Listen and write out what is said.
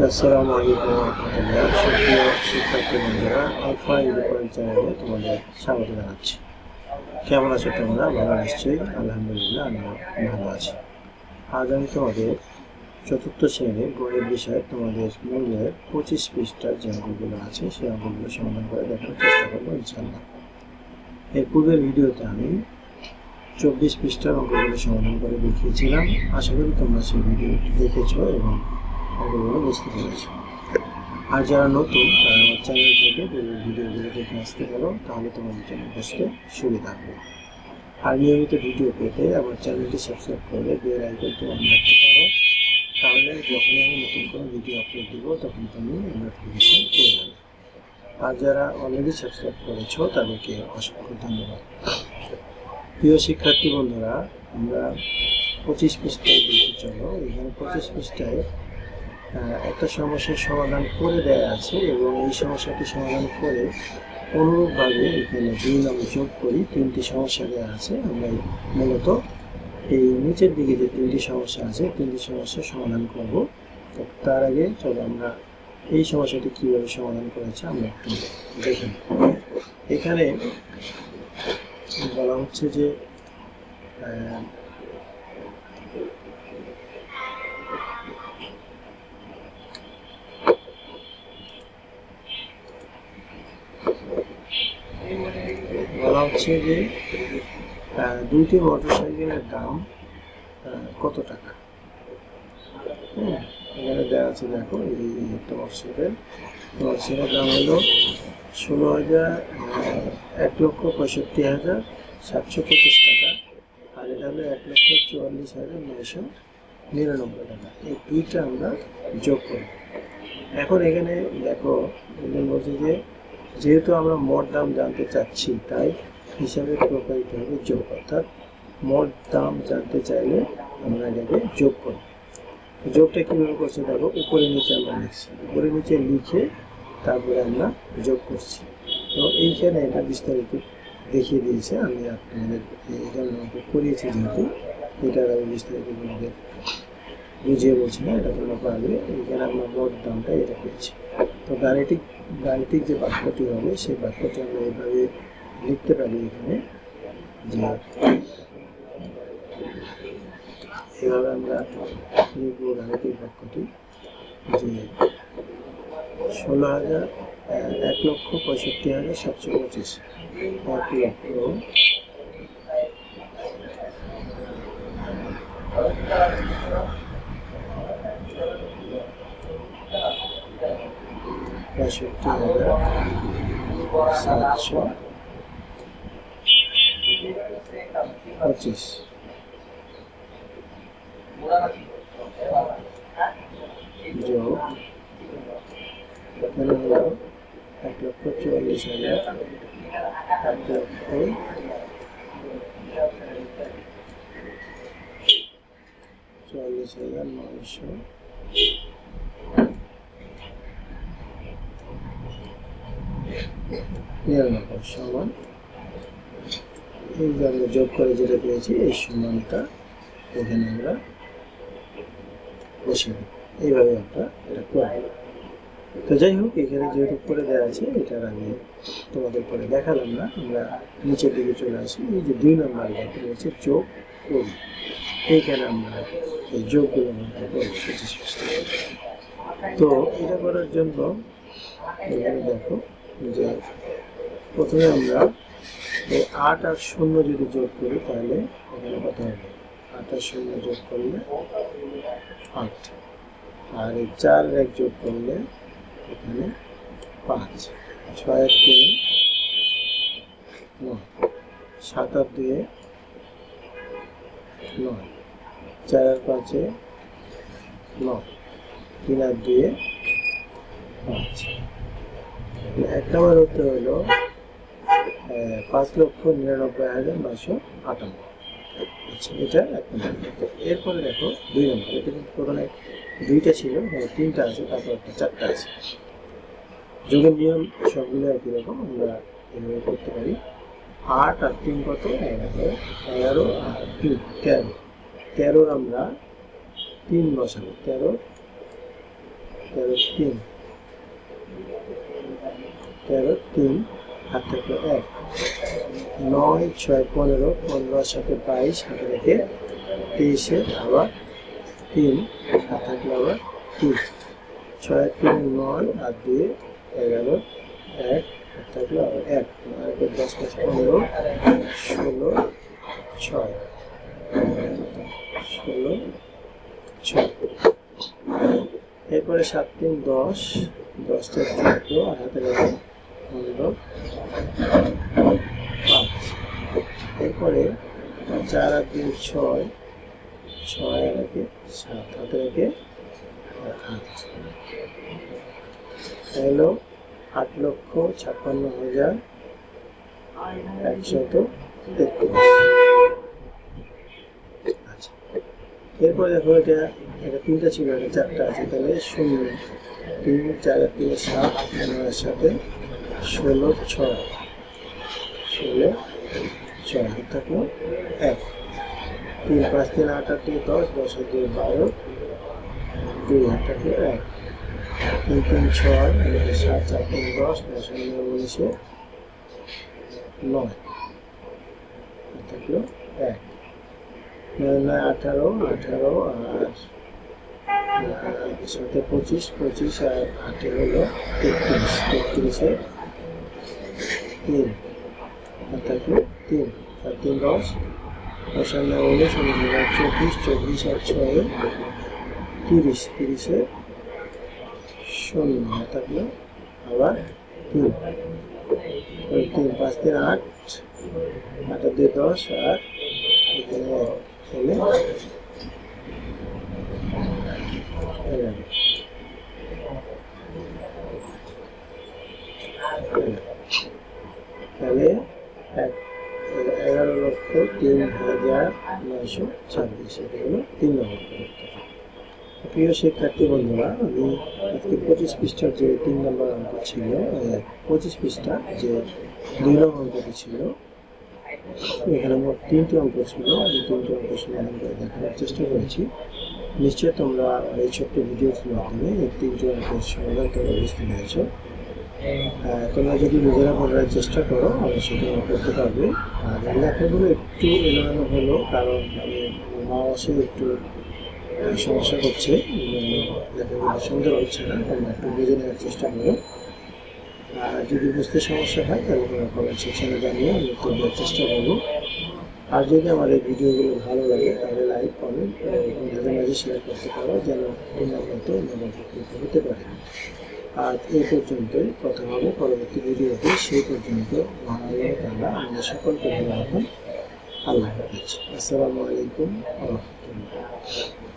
আসসালামু আলাইকুম ওয়া রাহমাতুল্লাহ। সুপ্রিয় শিক্ষার্থী বন্ধুরা, আলফা এডুকেশন চ্যানেলে তোমাদের স্বাগত জানাচ্ছি। কেমন আছো তোমরা? ভালো নিশ্চয়ই। আলহামদুলিল্লাহ, আমি ভালো আছি। আজ আমি তোমাদের চতুর্থ শ্রেণীর গণিত বিষয়ে তোমাদের মূল্যের 25 পৃষ্ঠার যে অঙ্কগুলো আছে সেই অঙ্কগুলো সমাধান করে দেখার চেষ্টা করবো ইনশাআল্লাহ। এর পূর্বের ভিডিওতে আমি 24 পৃষ্ঠার অঙ্কগুলো সমাধান করে দেখিয়েছিলাম। আশা করি তোমরা সেই ভিডিওটি দেখেছো এবং অঙ্কগুলো বুঝতে পেরেছো। আর যারা নতুন তারা আমার চ্যানেল থেকে ভিডিওগুলো দেখে আসতে পারো, তাহলে তোমাদের জন্য বুঝতে সুবিধা হবে। আর নিয়মিত ভিডিও পেতে আমার চ্যানেলটি সাবস্ক্রাইব করে বেল আইকনটি অন রাখতে পারো, তাহলে যখনই আমি নতুন কোনো ভিডিও আপলোড দেবো তখন তুমি নোটিফিকেশন পেয়ে যাবে। আর যারা অলরেডি সাবস্ক্রাইব করেছো তাদেরকে অসংখ্য ধন্যবাদ। প্রিয় শিক্ষার্থী বন্ধুরা, আমরা 25 পৃষ্ঠায় দেখতে চলো। এখানে 25 পৃষ্ঠায় একটা সমস্যার সমাধান করে দেওয়া আছে এবং এই সমস্যাটি সমাধান করে অনুরূপভাবে এখানে 2 নং যোগ করি। 3টি সমস্যা দেওয়া আছে। আমরা মূলত এই নিচের দিকে যে 3টি সমস্যা আছে 3টি সমস্যার সমাধান করব। তার আগে চলো আমরা এই সমস্যাটি কিভাবে সমাধান করেছে আমরা একটু দেখে নিই। এখানে বলা হচ্ছে যে দুইটি মোটরসাইকেলের দাম কত টাকা। এখানে দেওয়া আছে, দেখো এই একটা মোটরসাইকেলের দাম হলো 1,65,725 টাকা, আর এটা হলো 1,44,999 টাকা। এই দুইটা আমরা যোগ করি। এখন এখানে দেখো বলছে যে যেহেতু আমরা মোট দাম জানতে চাচ্ছি তাই হিসাবে প্রকাশিত হবে যোগ, অর্থাৎ মোট দাম জানতে চাইলে আমরা এটাকে যোগ করি। যোগটা কীভাবে করছি দেখো, উপরে নিচে আমরা লিখছি, উপরে নিচে লিখে তারপরে আমরা যোগ করছি। তো এইখানে এটা বিস্তারিত দেখিয়ে দিয়েছে, আমি আপনাদের এখানে করিয়েছি যেহেতু এটার আমি বিস্তারিত আপনাদের বুঝিয়ে বলছি না, এটা তোমরা পারবে। এখানে আমরা মোট দামটা এটা পেয়েছি। তো গাণিতিক যে বাক্যটি হবে সেই বাক্যটি আমরা এইভাবে লিখতে পারি এখানে, যে এভাবে আমরা লিখব গাণিতিক বাক্যটি যে 1,65,725 1,65,725 যোগ এখানে হলো 1,44,999 সমান এই যে আমরা যোগ করে যেটা পেয়েছি এই সমানটা এখানে আমরা বসে এইভাবে আমরা এটা করব। তো যাই হোক, এখানে যেহেতু করে দেওয়া আছে এটার আমি তোমাদের পরে দেখালাম না। আমরা নিচের দিকে চলে আসি। এই যে 2 নম্বর বাক্য রয়েছে যোগ করি, এইখানে আমরা এই যোগগুলো আমরা করব 25 পৃষ্ঠায়। তো এটা করার জন্য এখানে দেখো যে প্রথমে আমরা এই 8 আর 0 যদি যোগ করি তাহলে এখানে কত হবে, 8 আর 0 যোগ করলে 8, আর এই 4 আর 1 যোগ করলে এখানে 5, 6 আর 3 9, 7 আর 2 9, 4 আর 5 9, 3 আর 2 5। এক নম্বর উত্তর হলো 5,99,958। আচ্ছা, এটা এক নম্বর। এরপরে দেখো 2 নম্বর। এটা কিন্তু প্রথমে 2টা ছিল, 3টা আছে, তারপর 4টা আছে। যোগের নিয়ম সবগুলো একই রকম, আমরা এভাবে করতে পারি। 8 আর 3 কত, 11, 11 আর 3 13। 13 আমরা 3 বসাবো, 13 13 3 হাত থাকলো 1 9 6 15 15 সাথে 22 হাতে রেখে 23 আবার 3 হাত থাকলো আবার 3 6 3 9 আর 2 11 1 হাত থাকলো আবার 1 10 5 15 16 6 16 6 এরপরে 7 3 10 10 টা 14 আর হাতে রেখে 15 5 এরপরে 4 আর 2 6 6 আর রেখে 7 হাতে রেখে 8 হলো 8,56,133। আচ্ছা, এরপরে দেখো এটা তিনটা ছিল, এটা চারটা আছে, তাহলে 0 3 4 3 7 9 সাথে 16 6 16 6 থাকলো 1 3 5 3 8 8 2 10 10 2 12 2 হাত থাকলো 1 3 3 6 7 4 3 10 10 19 9 থাকলো 1 9 9 18 18 আর সাথে 25 25 আর 8 হলো 33 33 এ 3 থাকলো 3 আর 3 10 10 আর 19 24 24 আর 6 30 30 এ 0 থাকলো আবার 3 3 5 3 8 8 2 10 আর এখানে চলে 11 তাহলে 11,03,926 এটা হলো 3 নম্বর পরীক্ষা। প্রিয় শিক্ষার্থী বন্ধুরা, আমি আজকে 25 পৃষ্ঠার যে 3 নম্বর অঙ্ক ছিল, 25 পৃষ্ঠা যে 2 নম্বর অঙ্কটি ছিল, এখানে মোট 3টি অঙ্ক ছিল। এই 3টি অঙ্ক সমাধান করে দেখানোর চেষ্টা করেছি। নিশ্চয়ই তোমরা এই ছোট্ট ভিডিওটির মাধ্যমে এই 3টি অঙ্কের সমাধান তোমরা বুঝতে পেরেছ। তোমরা যদি নিজেরা করার চেষ্টা করো অবশ্যই তোমরা করতে পারবে। আর লেখাগুলো একটু এলোমেলো হলো, কারণ আমি মাউসে একটু সমস্যা করছে, লেখাগুলো সুন্দর হচ্ছে না। তোমরা একটু বুঝে নেওয়ার চেষ্টা করো। আর যদি বুঝতে সমস্যা হয় তাহলে তোমরা কমেন্ট সেকশনে জানিয়ে আমি উত্তর দেওয়ার চেষ্টা করবো। আর যদি আমার এই ভিডিওগুলো ভালো লাগে তাহলে লাইক কমেন্ট বন্ধুদের মাঝে শেয়ার করতে পারো, যেন তোমার মতো অন্যদের উপকৃত হতে পারে। আর এই পর্যন্তই, কথা হবে পরবর্তী ভিডিওতে। সেই পর্যন্ত মহান আল্লাহ আমাদের সকলকে ভালো রাখুন। আল্লাহ হাফেজ। আসসালামু আলাইকুম ওয়া রাহমাতুল্লাহ।